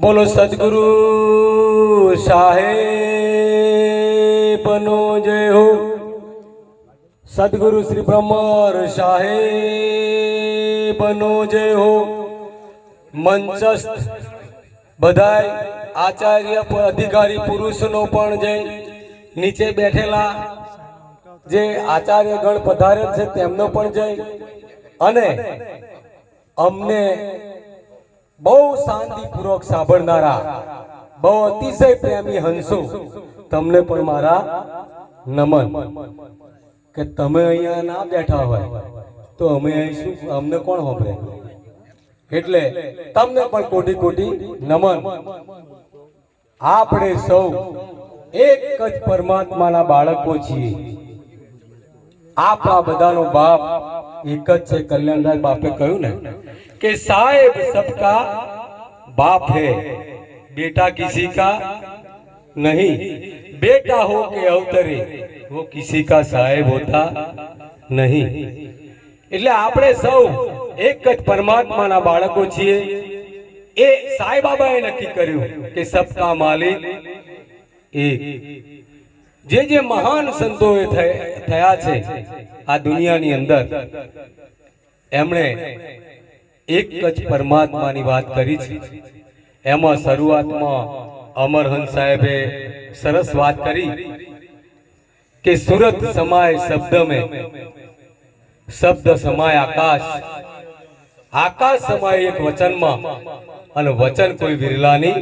બોલો સદગુરુ સાહેબનો જય હો। સદગુરુ શ્રી બ્રહ્મર સાહેબનો જય હો। મંચસ્થ બધાય આચાર્ય અધિકારી પુરુષનો પણ જય। નીચે બેઠેલા જે આચાર્ય ગણ પધારેલ છે તેમનો પણ જય। અને અમને બહુ શાંતિપૂર્વક સાંભળનારા બહુ અતિશય પ્રેમી હંસો તમને પણ મારા નમન। કે તમે અહીંયા ના બેઠા હોય તો અમે અહીં શું, અમને કોણ સાંભળે? એટલે તમને પણ કોટી કોટી નમન। આપણે સૌ એક જ પરમાત્માના બાળકો છીએ। આપણા બધાનો બાપ એક જ છે। કલ્યાણદાસ બાપે કહ્યું ને कि साहेब सबका बाप है, बेटा किसी का नहीं। बेटा हो के अवतरे वो किसी का साहेब होता नहीं। એટલે આપણે સૌ એક જ પરમાત્માના બાળકો છીએ। એ સાંઈ બાબાએ નક્કી કર્યું કે સબકા માલિક એક। જે મહાન સંતોએ થયા છે આ દુનિયાની અંદર, એમણે એક જ પરમાત્માની વાત કરી છે। એમાં શરૂઆતમાં અમરહંસ સાહેબે સરસ વાત કરી કે સુરત સમાય શબ્દ में, શબ્દ સમાય આકાશ, આકાશ સમાય એક વચનમાં, અને વચન કોઈ વિરલાની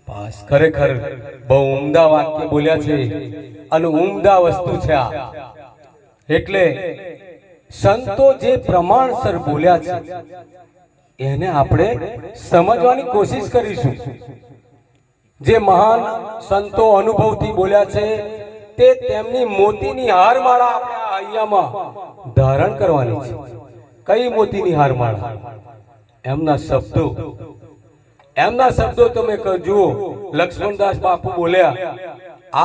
પાસ। ખરેખર બહુ ઉમદા વાક્ય બોલ્યા છે અને ઉમદા વસ્તુ છે આ। એટલે સંતો જે પ્રમાણસર બોલ્યા છે એને આપણે સમજવાની કોશિશ કરીશું। જે મહાન સંતો અનુભવથી બોલ્યા છે તે તેમની મોતીની હારમાળા આપણે અહીંયામાં ધારણ કરવાની છે। કઈ મોતીની હારમાળા? એમના શબ્દો। એમના શબ્દો તમે જુઓ। લક્ષ્મણદાસ બાપુ બોલ્યા,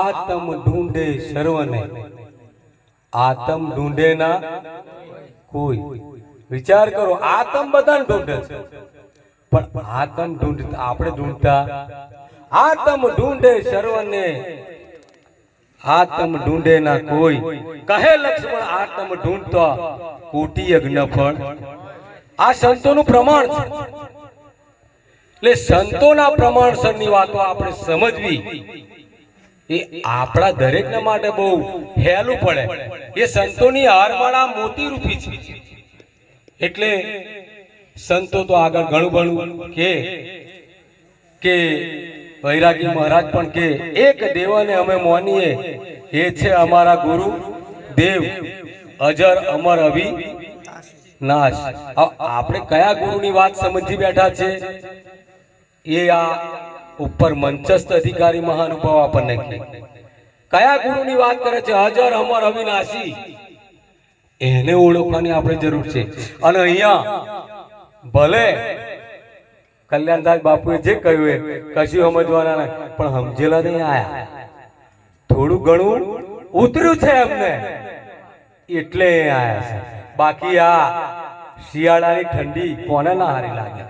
આતમ ઢૂંઢે સર્વને, આતમ ઢૂંઢે ના કોઈ। વિચાર કરો, આતમ બધાને ઢૂંઢે છે પણ આતમ ઢૂંઢતા આપણે ઢૂંઢતા? આતમ ઢૂંઢે સર્વને, આતમ ઢૂંઢે ના કોઈ। કહે લક્ષ્મણ આતમ ઢૂંઢતા કોટી યજ્ઞ ફળ। આ સંતોનું પ્રમાણ છે। એટલે સંતોના પ્રમાણસરની વાતો આપણે સમજવી એ આપણા દરેકના માટે બહુ હેલું પડે। એ સંતોની હારમાળા મોતી રૂપી છે। એટલે સંતો તો આગળ ઘણું ઘણું કે વૈરાગી મહારાજ પણ કે એક દેવને અમે માનીએ, એ છે અમારા ગુરુ દેવ, અજર અમર અવિનાશ। આપણે કયા ગુરુની વાત સમજી બેઠા છે એ આ ઉપર મંચસ્થ અધિકારી મહાનુભાવ આપણને કયા ગુરુની વાત કરે છે? અજર અમર અવિનાશી, એને ઓળખવાની આપણે જરૂર છે। અને અહીંયા ભલે કલ્યાણદાસ બાપુએ જે કહ્યું એ કશું સમજવાના નહીં, પણ સમજેલા નહીં આયા, થોડું ઘણું ઉતર્યું છે એમને એટલે આયા છે। બાકી આ શિયાળાની ઠંડી કોને ના હારી લાગે?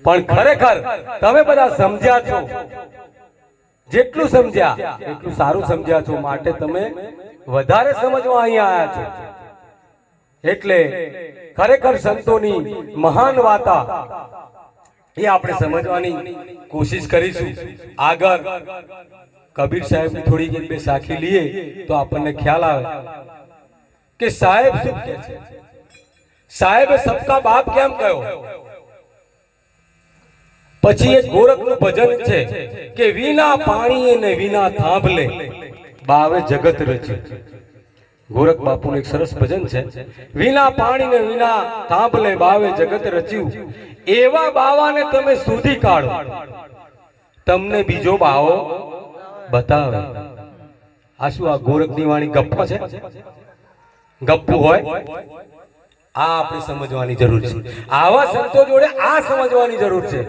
પણ ખરેખર તમે બધા સમજ્યા છો, જેટલું સમજ્યા એટલું સારું સમજ્યા છો, માટે તમે વધારે સમજવા અહીંયા આવ્યા છો। એટલે ખરેખર સંતોની મહાન વાતા એ આપણે સમજવાની કોશિશ કરીશું। આગળ કબીર સાહેબની થોડી એક બે સાખી લઈએ તો આપણને ખ્યાલ આવે કે સાહેબ શું કહે છે। સાહેબે સબકા બાપ કેમ કહ્યો? પછી એક ગોરખનું ભજન છે કે વિના પાણી ને વિના થાંભલે બાવે જગત રચ્યું। ગોરખ બાપુનું એક સરસ ભજન છે, વિના પાણી ને વિના થાંભલે બાવે જગત રચ્યું। એવા બાવાને તમે શોધી કાઢો, તમને બીજો બાવો બતાવે। આ શું, આ ગોરખની વાણી ગપ્પો છે? ગપ્પુ હોય? આ આપણે સમજવાની જરૂર છે। આવા સંતો જોડે આ સમજવાની જરૂર છે।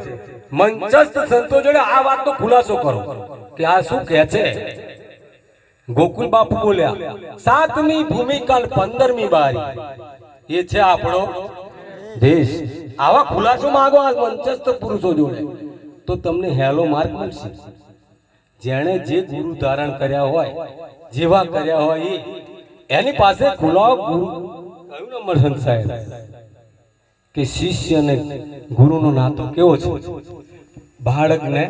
મંચસ્થ સંતો જોડે આ વાતનો ખુલાસો કરો કે આ શું કહે છે। ગોકુલ બાપુ બોલ્યા 7મી ભૂમિકા 15મી બારી એ છે આપણો દેશ. આવા ખુલાસો માંગો આ મંચસ્થ પુરુષો જોડે તો તમને હેલો માર્ક મળશે. જેણે જે ગુરુ ધારણ કર્યા હોય, જેવા કર્યા હોય એની પાસે ખુલાવો ગુરુ કયું નંબર સંસાય કે શિષ્ય અને ગુરુનો નાતો કેવો છે? બાળકને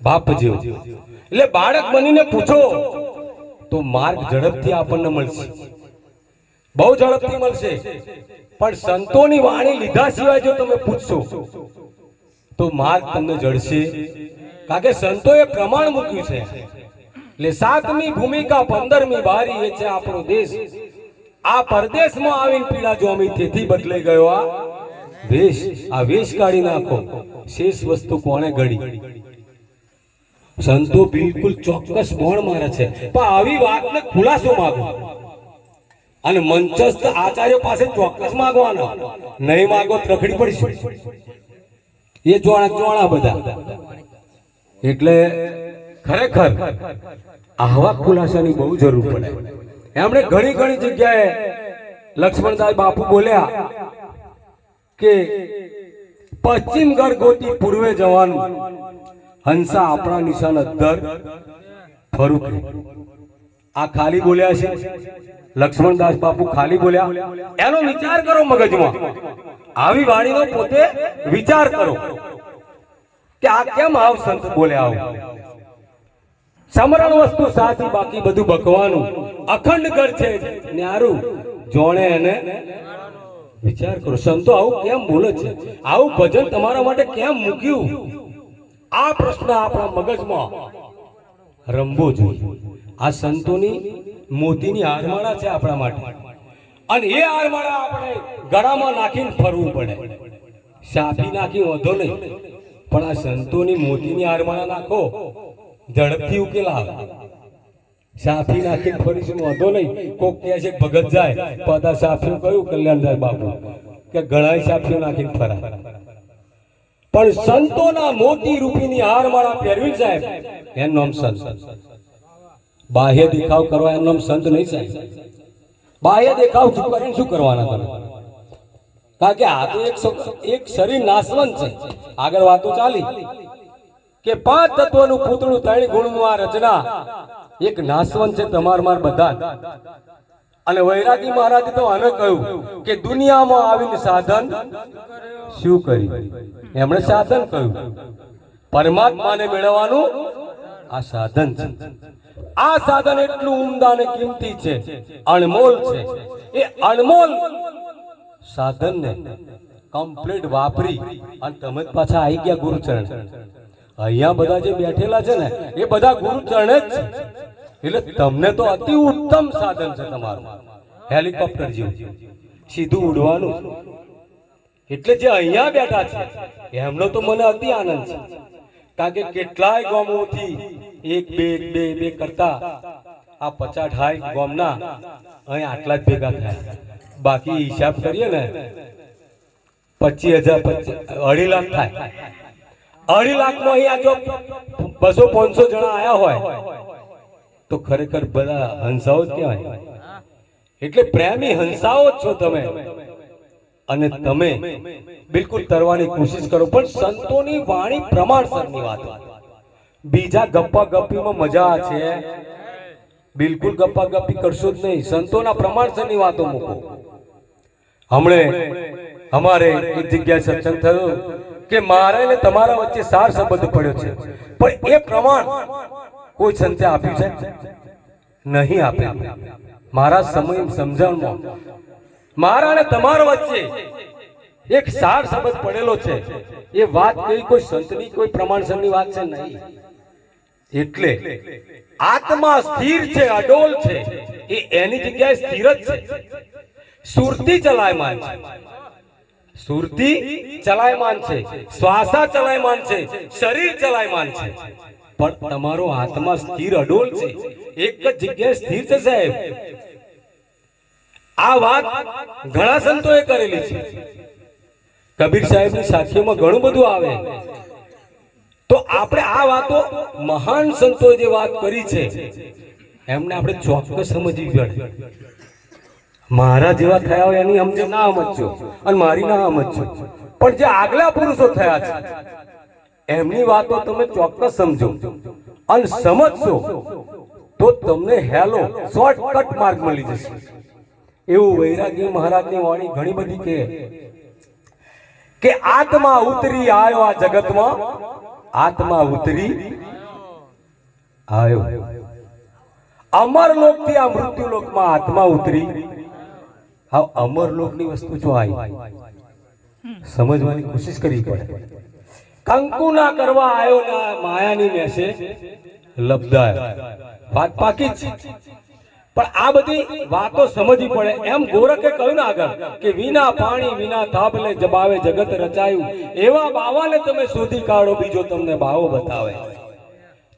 બાપ જેવો. એટલે બાળક બનીને પૂછો તો માર્ગ ઝડપથી આપણને મળશે, બહુ ઝડપથી મળશે. પણ સંતોની વાણી લીધા સિવાય જો તમે પૂછશો તો માર્ગ તમને જડશે. કારણ કે સંતોએ પ્રમાણ મૂક્યું છે. એટલે 7મી ભૂમિકા 15મી બારી એ છે આપણો દેશ. આ પરદેશમાં આવીને પીડા જોમી તેથી બદલાઈ ગયો આ વેશ. આ વેશ કાઢી નાખો, શેષ વસ્તુ કોણે ઘડી? સંતો બિલકુલ ચોક્કસ બોણ મારે છે, પણ આવી વાતને ખુલાસો માંગો અને મંચસ્થ આચાર્ય પાસે ચોક્કસ માંગવાનો. નહીં માંગો રખડી પડશે. એ જોણા બધા. એટલે ખરેખર આવા ખુલાસાની બહુ જરૂર પડે. એમણે ઘણી જગ્યાએ લક્ષ્મણદાસ બાપુ બોલ્યા કે પશ્ચિમ ગઢ ગોતી પૂર્વે જવાનું, હંસા આપણા નિશાન અદ્ધર ફરું. આ ખાલી બોલ્યા છે લક્ષ્મણદાસ બાપુ, ખાલી બોલ્યા. એનો વિચાર કરો મગજમાં. આવી વાણીનો પોતે વિચાર કરો કે આ કેમ આવ સંત બોલ્યા. આવ સમરણ વસ્તુ સાચી, બાકી બધું બકવાનું. અખંડ ઘર છે ન્યારું જોણે એને વિચાર કરો. સંતો આવું કેમ બોલે છે? આવું ભજન તમારા માટે કેમ મૂક્યું? આ પ્રશ્ન આપણા મગજમાં રમવો જોઈએ. આ સંતોની મોતીની હારમાળા છે આપણા માટે, અને એ હારમાળા આપણે ગળામાં નાખીને ફરવું પડે. સાફી નાખી વાંધો નહીં, પણ આ સંતોની મોતીની હારમાળા નાખો, ઝડપથી ઉકેલ આવે. સાફી નાખીને ફરીશું વાંધો નહીં. કોક કહે છે ભગત જાય પતા સાફીઓ કયું કલ્યાણદાસ બાપુ કે ઘણા સાફીઓ નાખીને ફરા. પણ સંતોના મોતી રૂપીની હારમાળા પહેરવી સાહેબ, એનું નામ સંત. બાહ્ય દેખાવ કરવા એનું નામ સંત નહીં સાહેબ. બાહ્ય દેખાવ કરીને શું કરવાના તમે? કારણ કે આ તો એક શરીર નાશવંત છે. આગળ વાતો ચાલી કે 5 તત્વનું પૂતળું 3 ગુણનું આ રચના. એક નાશવંત છે તમાર બધા. અને વૈરાગી મહારાજે તો આને કહ્યું કે દુનિયામાં આવીને સાધન શું કર્યું? એમણે સાધન કહ્યું. પરમાત્માને મેળવવાનું આ સાધન છે. આ સાધન એટલું ઉમદા અને કિંમતી છે, અણમોલ છે. એ અણમોલ સાધનને કમ્પ્લીટ વાપરી અને તમે પાછા આવી ગયા ગુરુચરણ. અહીંયા બધા જે બેઠેલા છે ને એ બધા ગુરુચરણ જ છે. એટલે તમને તો અતિ ઉત્તમ સાધન છે તમારું, હેલિકોપ્ટર જેવું સીધું ઉડવાનું. એટલે જે અહીંયા બેઠા છે એમનો તો મને અતિ આનંદ છે. કારણ કે કેટલાય ગામોથી 1 2 2 કરતા આ 50-60 ગામના અહીં આટલા જ ભેગા થયા. બાકી હિસાબ કરીએ ને 25,000 2.5 લાખ થાય. 2.5 લાખમાં અહીંયા જો 200-500 જણા આયા હોય તો ખરેખર બધા હંસાઓ જ કહેવાય. એટલે પ્રેમી હંસાઓ જ છો તમે. અને તમે બિલકુલ તરવાની કોશિશ કરો, પણ સંતોની વાણી પ્રમાણસરની વાતો. બીજા ગપ્પા ગપ્પીમાં મજા છે, બિલકુલ ગપ્પા ગપ્પી કરશો જ નહીં. સંતોના પ્રમાણસરની વાતો મૂકો. હમણે અમારે એક જગ્યાએ સત્સંગ થયો કે મારા ને તમારા વચ્ચે સાર સંબંધ પડ્યો છે, પણ એ પ્રમાણ કોઈ સંતે આપ્યું છે નહીં આપ્યું. મારા સમય સમજણમાં મારા ને તમારા વચ્ચે એક સાર સંબંધ પડેલો છે. એ વાત કોઈ સંતની કોઈ પ્રમાણસરની વાત છે નહીં. એટલે આત્મા સ્થિર છે, અડોલ છે. એ એની જગ્યાએ સ્થિર જ છે. સુરતી ચલાયમાન છે, સુરતી ચલાયમાન છે, શ્વાસા ચલાયમાન છે, શરીર ચલાયમાન છે. પણ તમારો આત્મા સ્થિર અડોલ છે, એક જ જગ્યાએ સ્થિર છે સાહેબ. આ વાત ઘણા સંતોએ કરેલી છે. કબીર સાહેબની સાખીઓમાં ઘણું બધું આવે. તો આપણે આ વાતો મહાન સંતોએ જે વાત કરી છે એમને આપણે ચોક્કસ સમજવી પડે. મારા જેવા થયા હોય એની સમજે ના સમજજો અને મારી ના સમજજો, પણ જે આગલા પુરુષો થયા છે એમની વાતો તમે ચોક્કસ સમજો અને સમજશો તો તમને હેલો શોર્ટકટ માર્ગ મળી જશે. એવું વૈરાગી મહારાજની વાણી ઘણી બધી કહે કે આત્મા ઉતરી આવ્યો આ જગતમાં, આત્મા ઉતરી આવ્યો. અમરલોક થી આ મૃત્યુલોકમાં આત્મા ઉતરી. હા, અમરલોકની વસ્તુ જો આવી સમજવાની કોશિશ કરવી પડે. કંકુ ના કરવા આવ્યો ને માયાની મેસે લબદાયો, વાત પાકી જ. પણ આ બધી વાતો સમજવી પડે. એમ ગોરખે કહ્યું ને આગળ કે વિના પાણી વિના થાબલે જબાવે જગત રચાયું, એવા બાવાને તમે શોધી કાઢો બીજો તમને બાવો બતાવે.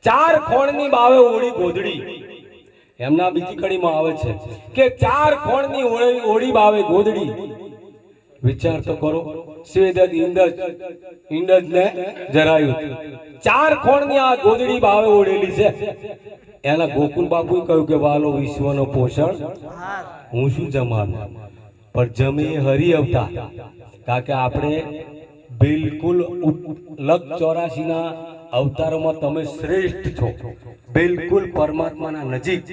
ચાર ખોણની બાવે ઓળી ગોદડી. એમના બીજી કડીમાં આવે છે કે ચાર ખોણની ઓળી બાવે ગોદડી. વિચાર તો કરો, સ્વેદજ ઇન્દજ ને જરાયું, ચાર ખોણની આ ગોદડી બાવે ઓળેલી છે. એના ગોકુલ બાપુએ કહ્યું કે વાલો વિશ્વનો પોષણ હું શું જમાનું, પણ જમી હરી અવતાર. કારણ કે આપણે બિલકુલ લગ 84 ના અવતારોમાં તમે શ્રેષ્ઠ છો, બિલકુલ પરમાત્માના નજીક.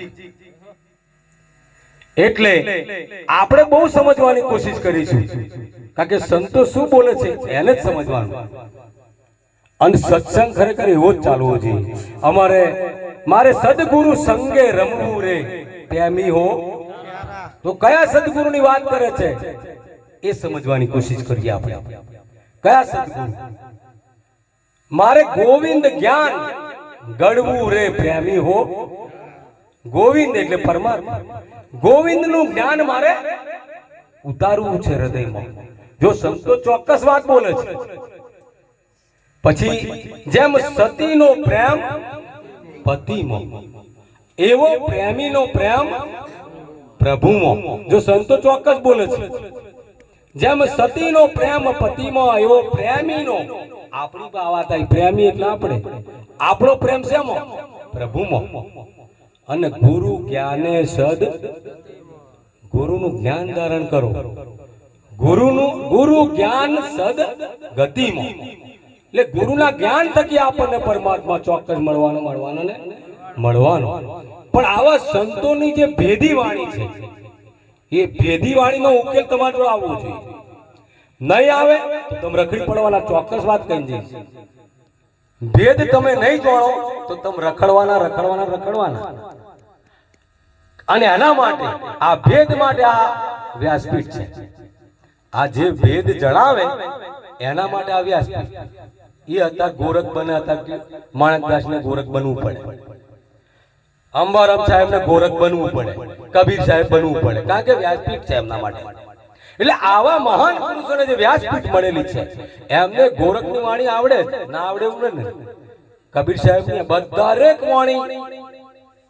એટલે આપણે બહુ સમજવાની કોશિશ કરીશું, કારણ કે સંતો શું બોલે છે એને જ સમજવાનું. અને સત્સંગ ખરેખર એવો જ ચાલવો જોઈએ. મારે સદગુરુ સંગે રમવું રે પ્રેમી હો. તો કયા સદગુરુની વાત કરે છે એ સમજવાની કોશિશ કરીએ આપણે. કયા સદગુરુ? મારે ગોવિંદ જ્ઞાન ગળવું રે પ્રેમી હો. ગોવિંદ એટલે પરમાત્મા. ગોવિંદનું જ્ઞાન મારે ઉતારવું છે હૃદયમાં. જો સંતો ચોક્કસ વાત બોલે છે. પછી જેમ સતીનો પ્રેમ પતિમાં, એવો પ્રેમીનો પ્રેમ પ્રભુમાં. જો સંતો ચોક્કસ બોલે છે. જેમ સતીનો પ્રેમ પતિમાં, એવો પ્રેમીનો. આપણી વાત આવી, પ્રેમી એટલે આપણે. આપણો પ્રેમ શેમાં? પ્રભુમાં. અને ગુરુ જ્ઞાને સદ, ગુરુનું જ્ઞાન ધારણ કરો. ગુરુ જ્ઞાન સદ ગતિમાં. એટલે ગુરુના જ્ઞાન થકી આપણને પરમાત્મા ચોક્કસ મળવાનો. પણ આવા સંતોની જે ભેદી વાણી છે, એ ભેદી વાણીનો ઉકેલ તમારે જો આવવો જોઈએ. નહીં આવે તો તમે રખડી પડવાના. ચોક્કસ વાત કહી દઈશ. ભેદ તમે નહીં જાણો તો તમે રખડવાના. અને એના માટે આ ભેદ માટે આ વ્યાસપીઠ છે. આ જે ભેદ જણાવે એના માટે આ વ્યાસપીઠ. એ હતા ગોરખ બને હતા, માણકદાસ ને ગોરખ બનવું પડે, અંબારામ સાહેબ ને ગોરખ બનવું પડે, કબીર સાહેબ બનવું પડે, કારણ કે વ્યાસપીઠ છે એમના માટે. એટલે આવા મહાન પુરુષોને જે વ્યાસપીઠ મળેલી છે એમને ગોરખની વાણી આવડે ના આવડે એવું ને. કબીર સાહેબ ની દરેક વાણી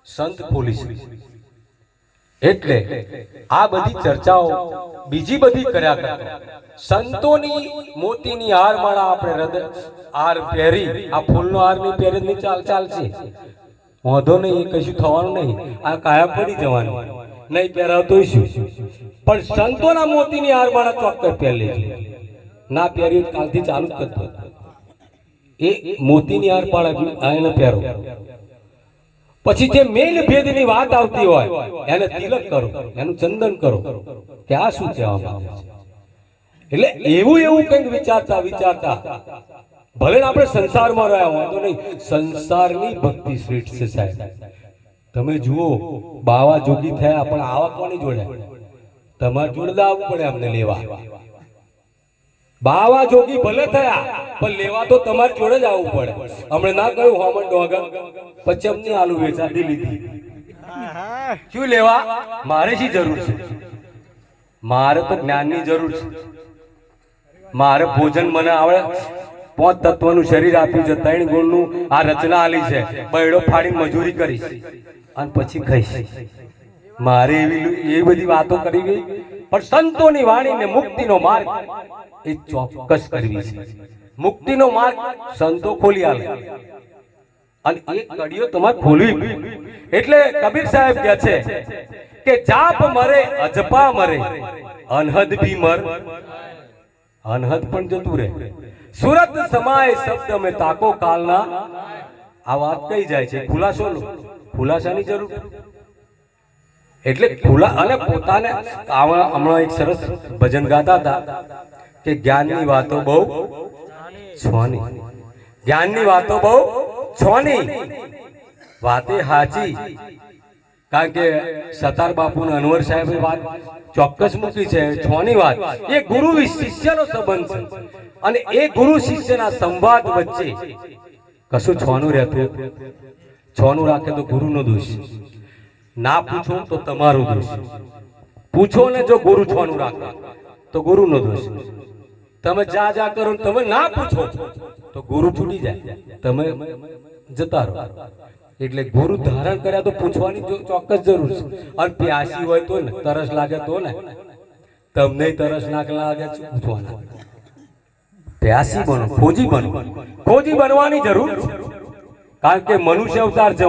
સંત ખોલી છે. એટલે આ બધી ચર્ચાઓ બીજી બધી કર્યા કરતા સંતોની મોતીની હાર માળા આપણે હૃદય હાર પહેરી, આ ફૂલનો હાર નહીં પહેરે નહીં ચાલશે, વાંધો નહીં, એ કશું થવાનું નહીં. આ કાયા પડી જવાનું, નહીં પહેરાવતો શું. પણ સંતોના મોતીની હાર માળા ચોક્કસ પહેરી લેજો. ના પહેરી કાલથી ચાલુ જ કરતો. એ મોતીની હાર માળા એને પહેરો. પછી જે મેલ ભેદની વાત આવતી હોય એને તિલક કરો, એનું ચંદન કરો કે આ શું કહેવા માંગે છે. એટલે એવું કંઈક વિચારતા ભલે આપણે સંસારમાં રહ્યા હોય તો નહીં, સંસારની ભક્તિ શ્રેષ્ઠ છે સાહેબ. તમે જુઓ, બાવા જોગી થયા પણ આવા કોની જોડે? તમારે જોડે આવવું પડે અમને લેવા. બાવા જોગી ભલે થયા પણ લેવા તો તમારી જોડે જ આવવું પડે. હમણે ના કહ્યું હોમન ડોગર પચમની આલુ વેચાતી લીધી. શું લેવા? મારે શી જરૂર છે? મારે તો જ્ઞાનની જરૂર છે. મારે ભોજન મને આવડે, 5 તત્વનું શરીર આપ્યું છે, 3 ગુણનું આ રચના આલી છે, બૈડો ફાડીને મજૂરી કરીશ અને પછી ખાઈશ. મારે એવી બધી વાતો કરી ગઈ. પણ સંતોની વાણીને મુક્તિનો માર્ગ એ ચોક્કસ કરવી છે. મુક્તિનો માર્ગ સંતો ખોલી આલે અને એ કડીઓ તમારે ખોલવી. એટલે કબીર સાહેબ કહે છે કે જાપ મરે અજપા મરે અનહદ ભી મર, અનહદ પણ જતું રહે. સુરત સમાય શબ્દ મેં તાકો કાલના. આ વાત કઈ જાય છે, ખુલાસાની જરૂર. એટલે અને પોતાને હમણાં એક સરસ ભજન ગાતા હતા કે જ્ઞાનની વાતો બહુ છોની, જ્ઞાનની વાતો બહુ છોની, વાતે હાચી. કારણ કે સતાર બાપુ ને અનવર સાહેબે વાત ચોક્કસ મૂકી છે. છોની વાત એ ગુરુ શિષ્યનો સંબંધ છે, અને એ ગુરુ શિષ્યના સંવાદ વચ્ચે કશું છોનું રહેતું. છોનું રાખે તો ગુરુનો દોષ, ના પૂછો તો તમારો દોષ. પૂછો ને જો ગુરુ છોનું રાખે તો ગુરુનો દોષ. તમે જા કરો, તમે ના પૂછો તો ગુરુ છૂટી જાય, તમે જતા રહો. એટલે ગુરુ ધારણ કર્યા તો પૂછવાની ચોક્કસ જરૂર છે. અને પ્યાસી હોય તો ને, તરસ લાગે તો ને, તમને તરસ ના લાગે પૂછવાના. પ્યાસી બનો, ખોજી બનો. ખોજી બનવાની જરૂર છે, કારણ કે મનુષ્ય અવતાર છે.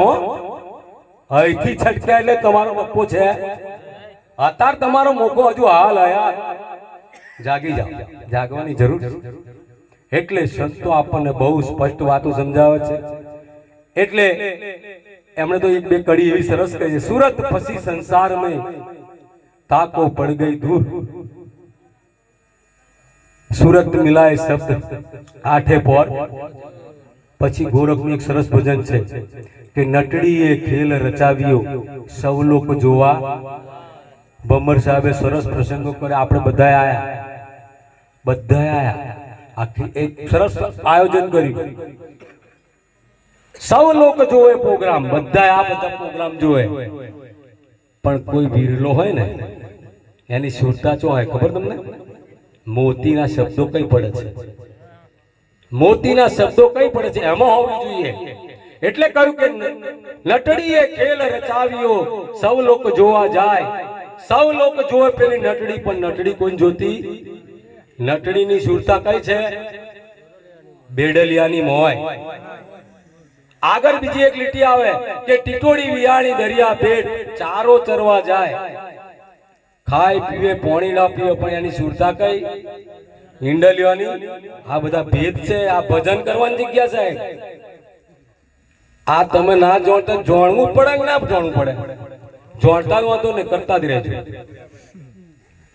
અહીંથી છટક્યા એટલે તમારો બપ્પો છે. અત્યારે તમારો મોકો હજુ હાલ આયા, જાગી જાઓ, જાગવાની જરૂર છે. એટલે સંતો આપણને બહુ સ્પષ્ટ વાતો સમજાવે છે. એટલે એમણે તો એક બે કડી એવી સરસ કહી છે, સુરત ફસી સંસાર में ताको पड़ गई दूर, સુરત મિલાય શબ્દ આઠે પોર. પછી ગોરખનું એક સરસ ભજન છે કે નટડીએ ખેલ રચાવ્યો સૌ લોકો જોવા. ભમર સાહેબે સરસ પ્રસંગો કરે, આપણે બધા આયા, આખી એક સરસ આયોજન કર્યું. સૌ લોકો જોવે પ્રોગ્રામ, બધા પ્રોગ્રામ જોવે. પણ કોઈ વિરલો હોય ને, એની સુરતા શું હોય ખબર તમને? મોતીના શબ્દો કઈ પડે છે, મોતીના શબ્દો કઈ પડે છે એમાં હોવી જોઈએ. એટલે કહ્યું કે નટડીએ ખેલ રચાવ્યો સૌ લોકો જોવા જાય. સૌ લોકો જોવે પેલી નટડી, પણ નટડી કોઈ જોતી. નટડીની સુરતા કઈ છે? બેડલિયાની મોય. આગળ બીજી એક લીટી આવે કે ટીટોડી વિયાણી દરિયા પેટ ચારો ચરવા જાય. ખાય પીવે પોણી ના પીવે, પણ એની સુરતા કઈ? ઈંડલિયાની. આ બધા ભેદ છે. આ ભજન કરવાની જગ્યા સાહેબ. આ તમે ના જોડતા જોડવું પડે કે ના જોડવું પડે? જોડતા જ વાંધો ને, કરતા જ રહેજો.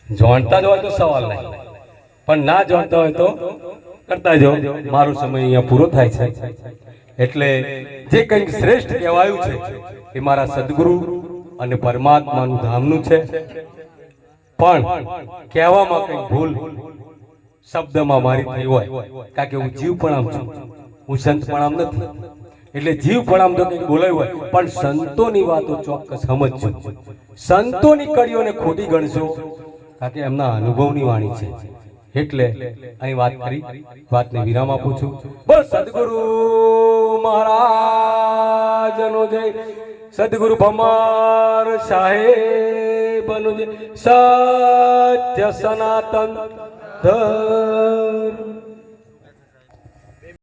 જોડતા જ હોય તો સવાલ નહીં, પણ ના જોડતા હોય તો કરતા જાઓ. મારો સમય અહીંયા પૂરો થાય છે. એટલે જે કંઈક શ્રેષ્ઠ કહેવાયું છે એ મારા સદગુરુ અને પરમાત્માનું ધામનું છે. પણ કહેવામાં કંઈક ભૂલ શબ્દમાં મારી થઈ હોય, કારણ કે હું જીવ પણ આમ છું, હું સંત પણ આમ નથી. એટલે જીવ પણ આમ તો કંઈક બોલાયું હોય, પણ સંતોની વાતો ચોક્કસ સમજજો. સંતોની કડીઓને ખોટી ગણશો, કારણ કે એમના અનુભવની વાણી છે. એટલે અહીં વાત કરી, વાતને વિરામ આપું છું. બોલ સદગુરુ મહારાજનો જય, સદગુરુ ભમર સાહેબનો જય. સત્ય સનાતન ધર્મ.